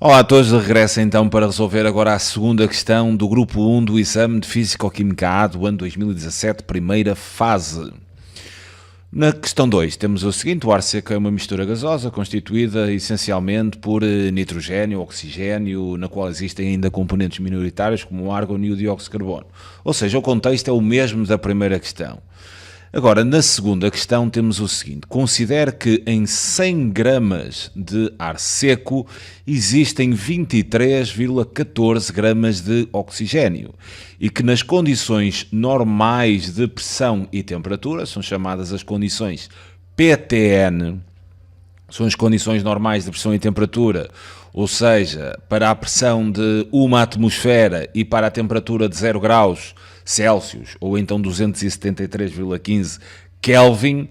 Olá a todos, de regresso então para resolver agora a segunda questão do grupo 1 do exame de Físico-Química A do ano 2017, primeira fase. Na questão 2 temos o seguinte: o ar seco é uma mistura gasosa constituída essencialmente por nitrogênio, oxigênio, na qual existem ainda componentes minoritários como o argon e o dióxido de carbono. Ou seja, o contexto é o mesmo da primeira questão. Agora, na segunda questão temos o seguinte: considere que em 100 gramas de ar seco existem 23,14 gramas de oxigênio e que nas condições normais de pressão e temperatura, são chamadas as condições PTN, são as condições normais de pressão e temperatura, ou seja, para a pressão de uma atmosfera e para a temperatura de 0 graus Celsius, ou então 273,15 Kelvin.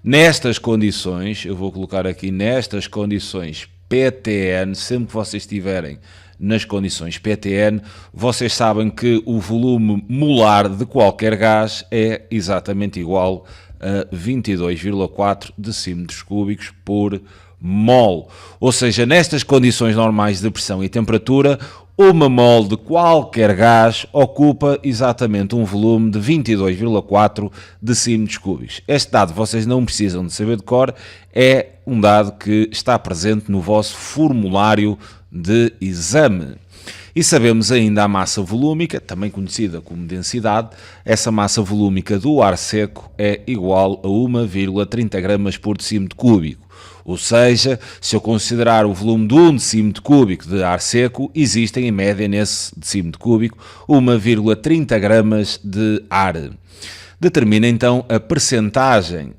Nestas condições, eu vou colocar aqui nestas condições PTN, sempre que vocês estiverem nas condições PTN, vocês sabem que o volume molar de qualquer gás é exatamente igual a 22,4 decímetros cúbicos por mol. Ou seja, nestas condições normais de pressão e temperatura, uma mol de qualquer gás ocupa exatamente um volume de 22,4 decímetros cúbicos. Este dado vocês não precisam de saber de cor, é um dado que está presente no vosso formulário de exame. E sabemos ainda a massa volúmica, também conhecida como densidade. Essa massa volúmica do ar seco é igual a 1,30 gramas por decímetro cúbico. Ou seja, se eu considerar o volume de 1 decímetro cúbico de ar seco, existem em média nesse decímetro cúbico 1,30 gramas de ar. Determina então a percentagem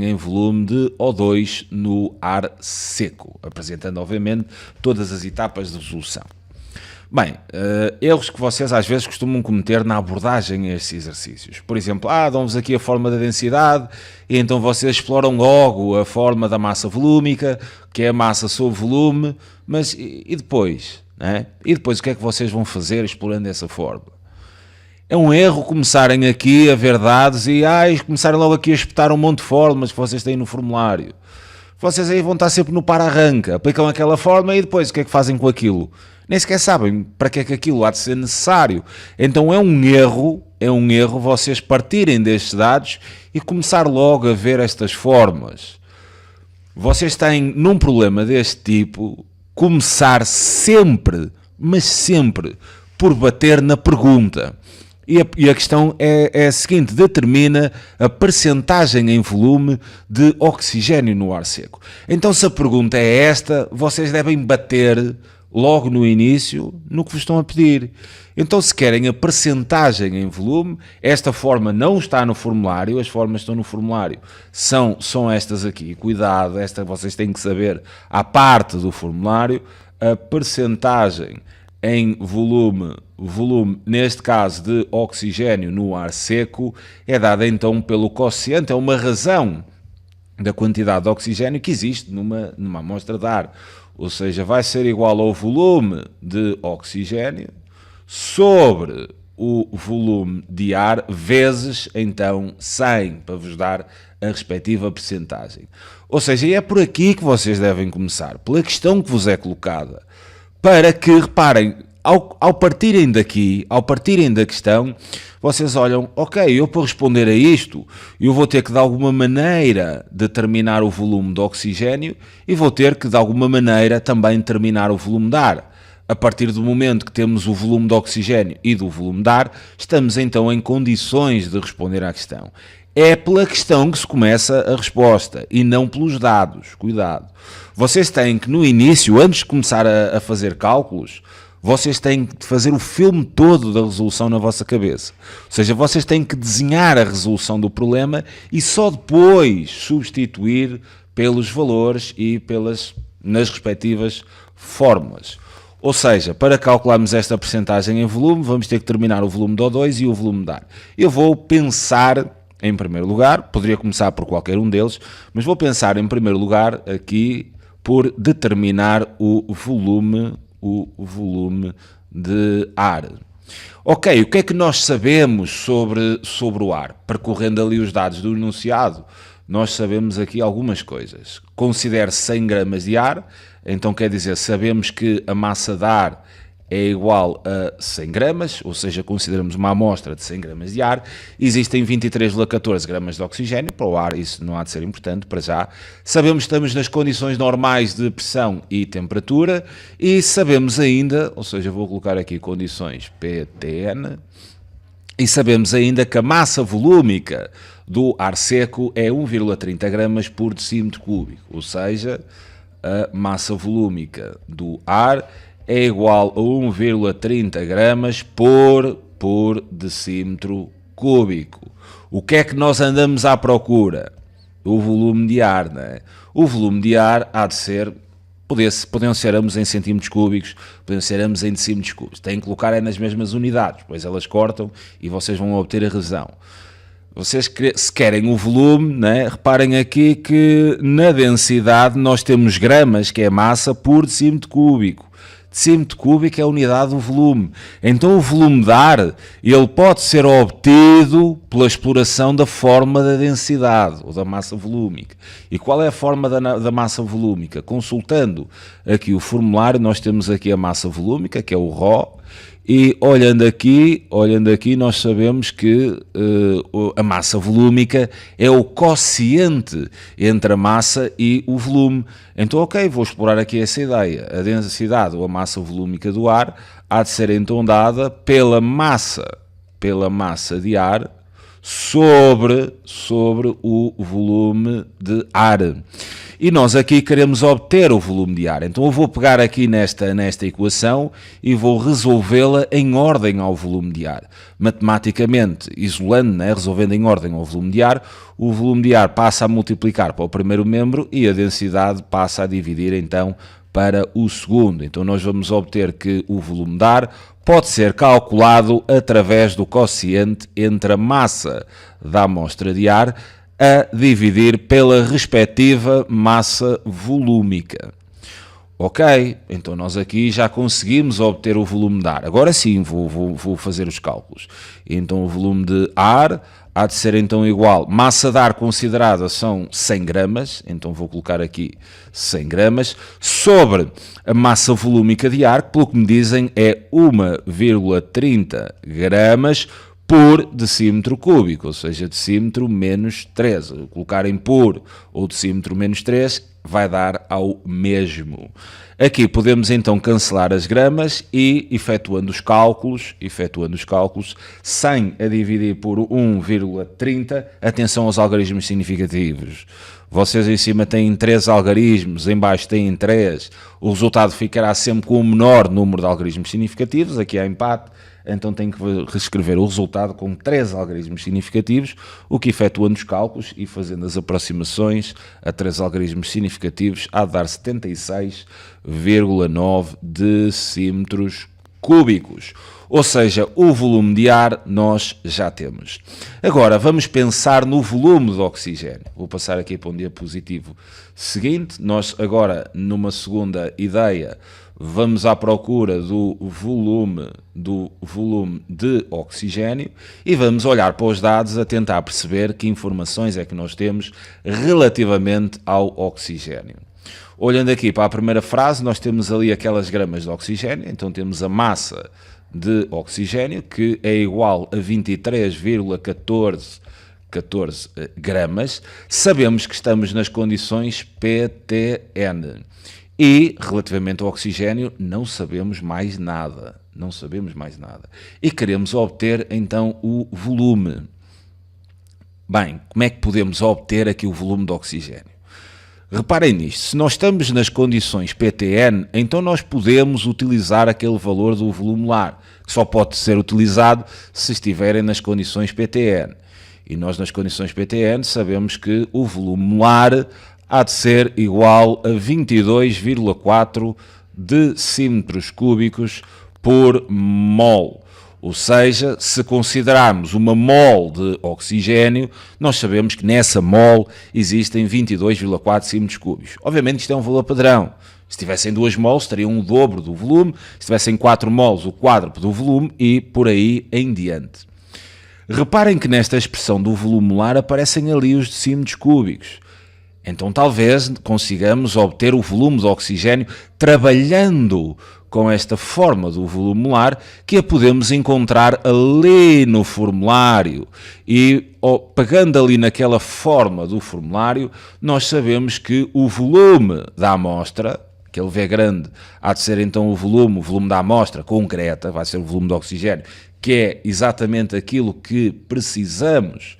em volume de O2 no ar seco, apresentando obviamente todas as etapas de resolução. Bem, erros que vocês às vezes costumam cometer na abordagem a estes exercícios. Por exemplo, dão-vos aqui a forma da densidade e então vocês exploram logo a forma da massa volúmica, que é a massa sobre volume, mas e depois? Né? E depois o que é que vocês vão fazer explorando essa forma? É um erro começarem aqui a ver dados e começarem logo aqui a espetar um monte de formas que vocês têm no formulário. Vocês aí vão estar sempre no para-arranca, aplicam aquela forma e depois o que é que fazem com aquilo? Nem sequer sabem para que é que aquilo há de ser necessário. Então é um erro vocês partirem destes dados e começar logo a ver estas formas. Vocês têm, num problema deste tipo, começar sempre, mas sempre, por bater na pergunta. E a questão é a seguinte: determina a percentagem em volume de oxigênio no ar seco. Então, se a pergunta é esta, vocês devem bater logo no início no que vos estão a pedir. Então, se querem a percentagem em volume, esta forma não está no formulário, as formas que estão no formulário são estas aqui. Cuidado, esta vocês têm que saber à parte do formulário. A percentagem em volume, neste caso de oxigênio no ar seco, é dada então pelo quociente, é uma razão da quantidade de oxigênio que existe numa amostra de ar. Ou seja, vai ser igual ao volume de oxigênio sobre o volume de ar vezes, então, 100, para vos dar a respectiva percentagem. Ou seja, é por aqui que vocês devem começar, pela questão que vos é colocada, para que, reparem, ao partirem daqui, ao partirem da questão, vocês olham, ok, eu para responder a isto, eu vou ter que de alguma maneira determinar o volume de oxigênio e vou ter que de alguma maneira também determinar o volume de ar. A partir do momento que temos o volume de oxigênio e do volume de ar, estamos então em condições de responder à questão. É pela questão que se começa a resposta e não pelos dados. Cuidado. Vocês têm que no início, antes de começar a fazer cálculos, vocês têm que fazer o filme todo da resolução na vossa cabeça. Ou seja, vocês têm que desenhar a resolução do problema e só depois substituir pelos valores e nas respectivas fórmulas. Ou seja, para calcularmos esta percentagem em volume, vamos ter que determinar o volume de O2 e o volume de ar. Eu vou pensar, em primeiro lugar, poderia começar por qualquer um deles, mas vou pensar em primeiro lugar aqui por determinar o volume de ar. Ok, o que é que nós sabemos sobre o ar? Percorrendo ali os dados do enunciado, nós sabemos aqui algumas coisas. Considere 100 gramas de ar, então quer dizer, sabemos que a massa de ar é igual a 100 gramas, ou seja, consideramos uma amostra de 100 gramas de ar, existem 23,14 gramas de oxigênio, para o ar isso não há de ser importante para já, sabemos que estamos nas condições normais de pressão e temperatura, e sabemos ainda, ou seja, vou colocar aqui condições PTN, e sabemos ainda que a massa volúmica do ar seco é 1,30 gramas por decímetro cúbico, ou seja, a massa volúmica do ar é igual a 1,30 gramas por decímetro cúbico. O que é que nós andamos à procura? O volume de ar, não é? O volume de ar há de ser, podiam ser ambos em centímetros cúbicos, podiam ser ambos em decímetros cúbicos. Têm que colocar nas mesmas unidades, pois elas cortam e vocês vão obter a razão. Vocês, se querem o volume, né, reparem aqui que na densidade nós temos gramas, que é massa, por decímetro cúbico. Decímetro cúbico é a unidade do volume. Então o volume de ar, ele pode ser obtido pela exploração da forma da densidade, ou da massa volúmica. E qual é a forma da massa volúmica? Consultando aqui o formulário, nós temos aqui a massa volúmica, que é o ρ, e olhando aqui nós sabemos que a massa volúmica é o quociente entre a massa e o volume. Então, ok, vou explorar aqui essa ideia. A densidade ou a massa volúmica do ar há de ser então dada pela massa de ar sobre o volume de ar. E nós aqui queremos obter o volume de ar. Então eu vou pegar aqui nesta equação e vou resolvê-la em ordem ao volume de ar. Matematicamente, isolando, né, resolvendo em ordem ao volume de ar, o volume de ar passa a multiplicar para o primeiro membro e a densidade passa a dividir então para o segundo. Então nós vamos obter que o volume de ar pode ser calculado através do quociente entre a massa da amostra de ar a dividir pela respectiva massa volúmica. Ok, então nós aqui já conseguimos obter o volume de ar. Agora sim vou fazer os cálculos. Então o volume de ar há de ser então igual, massa de ar considerada são 100 gramas, então vou colocar aqui 100 gramas, sobre a massa volúmica de ar, que pelo que me dizem é 1,30 gramas por decímetro cúbico, ou seja, decímetro menos 3. Colocar em por ou decímetro menos 3 vai dar ao mesmo. Aqui podemos então cancelar as gramas e, efetuando os cálculos, 100 a dividir por 1,30, atenção aos algarismos significativos. Vocês em cima têm 3 algarismos, em baixo têm 3, o resultado ficará sempre com o menor número de algarismos significativos, aqui há empate, então tenho que reescrever o resultado com 3 algarismos significativos, o que efetuando os cálculos e fazendo as aproximações a 3 algarismos significativos há de dar 76,9 decímetros cúbicos. Ou seja, o volume de ar nós já temos. Agora vamos pensar no volume de oxigênio. Vou passar aqui para um diapositivo seguinte. Nós agora, numa segunda ideia, vamos à procura do volume de oxigênio e vamos olhar para os dados a tentar perceber que informações é que nós temos relativamente ao oxigênio. Olhando aqui para a primeira frase, nós temos ali aquelas gramas de oxigênio, então temos a massa de oxigênio, que é igual a 23,14 gramas. Sabemos que estamos nas condições PTN. E, relativamente ao oxigênio, não sabemos mais nada. E queremos obter, então, o volume. Bem, como é que podemos obter aqui o volume de oxigênio? Reparem nisto, se nós estamos nas condições PTN, então nós podemos utilizar aquele valor do volume molar, que só pode ser utilizado se estiverem nas condições PTN. E nós nas condições PTN sabemos que o volume molar há de ser igual a 22,4 decímetros cúbicos por mol. Ou seja, se considerarmos uma mol de oxigênio, nós sabemos que nessa mol existem 22,4 decímetros cúbicos. Obviamente isto é um valor padrão. Se tivessem 2 mols, teriam o dobro do volume. Se tivessem 4 mols, o quádruplo do volume e por aí em diante. Reparem que nesta expressão do volume molar aparecem ali os decímetros cúbicos. Então talvez consigamos obter o volume de oxigênio trabalhando com esta forma do volume molar, que a podemos encontrar ali no formulário. E pegando ali naquela forma do formulário, nós sabemos que o volume da amostra, aquele V grande, há de ser então o volume da amostra concreta, vai ser o volume de oxigênio, que é exatamente aquilo que precisamos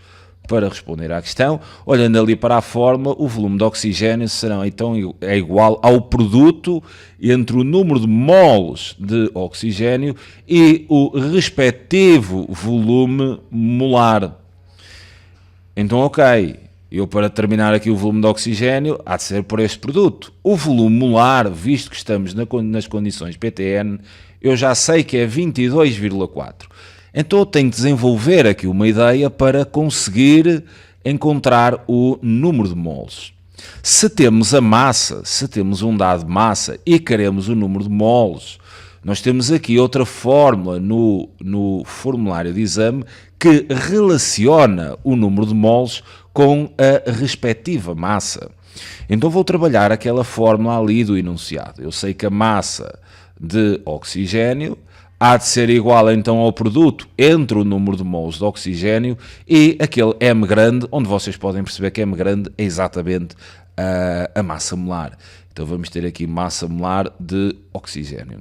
para responder à questão. Olhando ali para a forma, o volume de oxigênio será então é igual ao produto entre o número de moles de oxigênio e o respectivo volume molar. Então, ok, eu para determinar aqui o volume de oxigênio há de ser por este produto. O volume molar, visto que estamos nas condições PTN, eu já sei que é 22,4. Então eu tenho que desenvolver aqui uma ideia para conseguir encontrar o número de moles. Se temos a massa, se temos um dado massa e queremos o número de moles, nós temos aqui outra fórmula no formulário de exame que relaciona o número de moles com a respectiva massa. Então vou trabalhar aquela fórmula ali do enunciado. Eu sei que a massa de oxigênio há de ser igual então ao produto entre o número de moles de oxigênio e aquele M grande, onde vocês podem perceber que M grande é exatamente a massa molar. Então vamos ter aqui massa molar de oxigênio.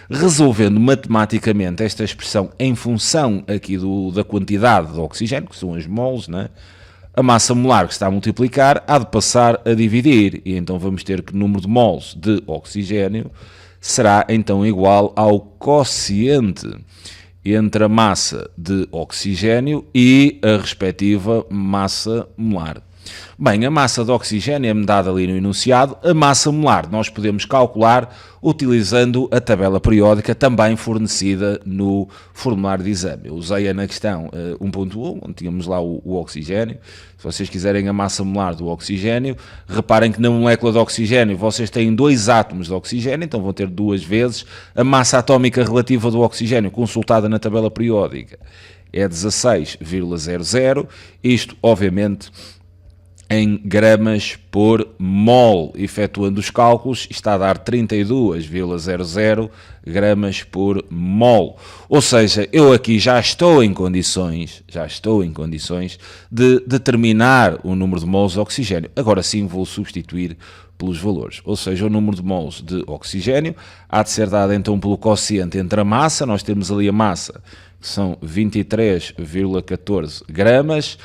Resolvendo matematicamente esta expressão em função aqui da quantidade de oxigênio, que são as moles, né? A massa molar que está a multiplicar há de passar a dividir, e então vamos ter que o número de moles de oxigênio será então igual ao quociente entre a massa de oxigênio e a respectiva massa molar. Bem, a massa de oxigênio é-me dada ali no enunciado. A massa molar nós podemos calcular utilizando a tabela periódica também fornecida no formulário de exame. Eu usei-a na questão 1.1, onde tínhamos lá o oxigênio. Se vocês quiserem a massa molar do oxigênio, reparem que na molécula de oxigênio vocês têm 2 átomos de oxigênio, então vão ter 2 vezes a massa atómica relativa do oxigênio consultada na tabela periódica. É 16,00, isto obviamente em gramas por mol. Efetuando os cálculos, está a dar 32,00 gramas por mol. Ou seja, eu aqui já estou em condições de determinar o número de mols de oxigênio. Agora sim vou substituir pelos valores. Ou seja, o número de mols de oxigênio há de ser dado então pelo quociente entre a massa. Nós temos ali a massa, que são 23,14 gramas.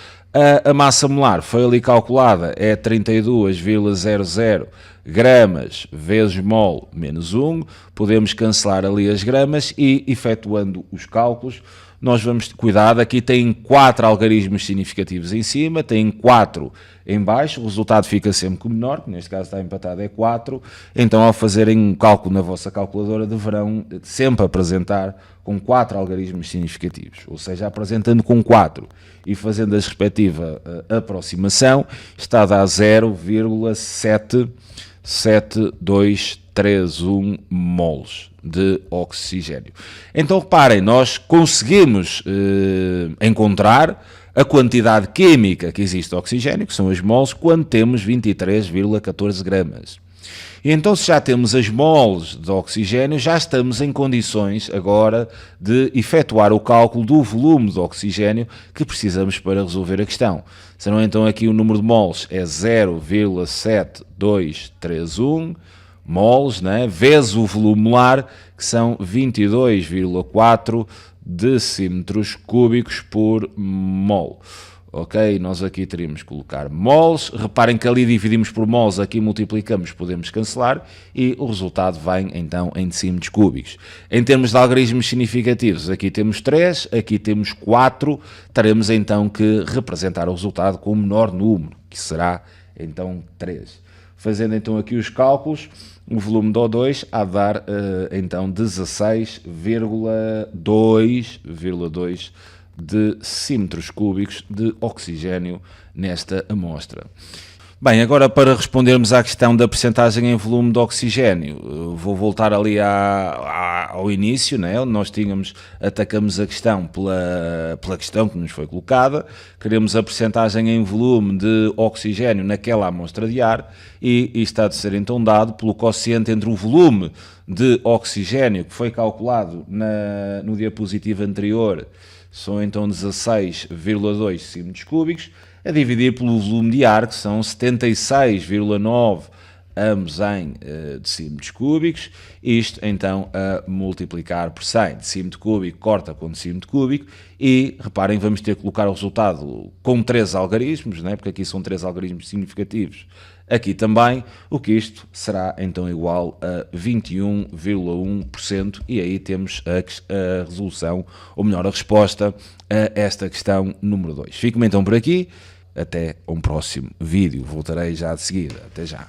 A massa molar foi ali calculada, é 32,00 gramas vezes mol menos 1. Podemos cancelar ali as gramas e, efetuando os cálculos, nós vamos... Cuidado, aqui tem 4 algarismos significativos em cima, tem 4 em baixo, o resultado fica sempre com o menor, que neste caso está empatado, é 4. Então, ao fazerem um cálculo na vossa calculadora, deverão sempre apresentar com 4 algarismos significativos, ou seja, apresentando com 4 e fazendo a respectiva aproximação, está a dar 0,77231 mols de oxigênio. Então reparem, nós conseguimos encontrar a quantidade química que existe de oxigênio, que são as mols, quando temos 23,14 gramas. E então, se já temos as mols de oxigênio, já estamos em condições agora de efetuar o cálculo do volume de oxigênio que precisamos para resolver a questão. Senão, então, aqui o número de mols é 0,7231 mols, né, vezes o volume molar, que são 22,4 decímetros cúbicos por mol. Ok, nós aqui teríamos que colocar mols. Reparem que ali dividimos por mols, aqui multiplicamos, podemos cancelar e o resultado vem então em decímetros cúbicos. Em termos de algarismos significativos, aqui temos 3, aqui temos 4, teremos então que representar o resultado com o menor número, que será então 3. Fazendo então aqui os cálculos, o volume de O2 há de dar então 16,2 decímetros cúbicos de oxigênio nesta amostra. Bem, agora para respondermos à questão da percentagem em volume de oxigênio, vou voltar ali ao início, né, onde nós atacamos a questão pela questão que nos foi colocada, queremos a percentagem em volume de oxigênio naquela amostra de ar, e isto há de ser então dado pelo quociente entre o volume de oxigênio que foi calculado no diapositivo anterior, são então 16,2 decímetros cúbicos, a dividir pelo volume de ar, que são 76,9, ambos em decímetros cúbicos, isto então a multiplicar por 100, decímetro cúbico corta com decímetro cúbico, e reparem, vamos ter que colocar o resultado com 3 algarismos, né? Porque aqui são 3 algarismos significativos, aqui também, o que isto será então igual a 21,1%, e aí temos a resolução, ou melhor, a resposta a esta questão número 2. Fico-me então por aqui, até um próximo vídeo, voltarei já de seguida, até já.